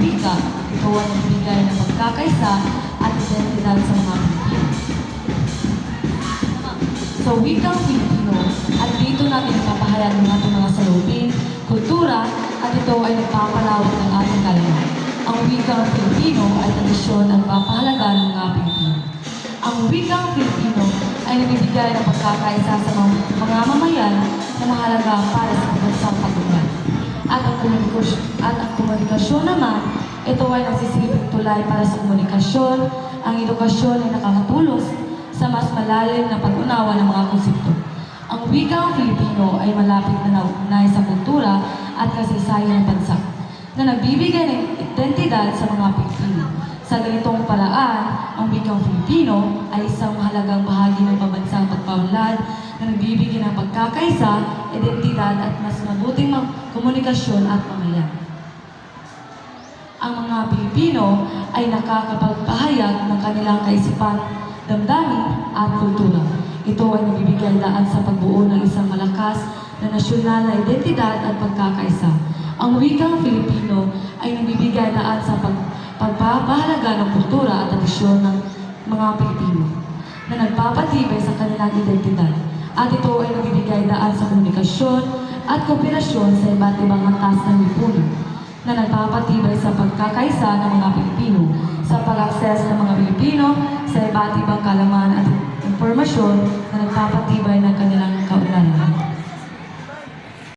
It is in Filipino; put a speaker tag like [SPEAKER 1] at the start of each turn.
[SPEAKER 1] wika. Ito ay nagbibigay ng pagkakaisa at identidad sa mga Pilipino. Sa wikang Pilipino, at dito natin ipapahayag ng ating mga salubin, kultura, at ito ay nagpapalawak ng ating kaalaman. Ang wikang Pilipino ay tradisyon at papahalaga ng mga Pilipino. Ang wikang Pilipino ay nagbibigay ng pagkakaisa sa mga mamamayan na mahalaga para sa pagbansang pag-unlad. At ang komunikasyon naman, ito ay nagsisilbing tulay para sa komunikasyon. Ang edukasyon ay nakakatulos sa mas malalim na pag-unawa ng mga konsepto. Ang wikang Filipino ay malapit na naugnay sa kultura at kasaysayan ng bansa, na nagbibigay ng identidad sa mga Pilipino. Sa ganitong paraan, ang wikang Filipino ay isang mahalagang bahagi ng pambansang pagpaunlad na nagbibigay ng pagkakaisa, identidad at mas mabuting komunikasyon at pamayan. Ang mga Pilipino ay nakakapagpahayag ng kanilang kaisipan, damdamin at kultura. Ito ay nagbibigay daan sa pagbuo ng isang malakas na nasyonal na identidad at pagkakaisa. Ang wikang Filipino ay nagbibigay daan sa pagpapahalaga ng kultura at tradisyon ng mga Pilipino na nagpapatibay sa kanilang identidad. At ito ay nagbibigay daan sa komunikasyon at kooperasyon sa iba't ibang antas ng lipunan na nagpapatibay sa pagkakaisa ng mga Pilipino, sa pag-access ng mga Pilipino sa iba't ibang kaalaman at impormasyon na nagpapatibay ng kanilang kaugnayan.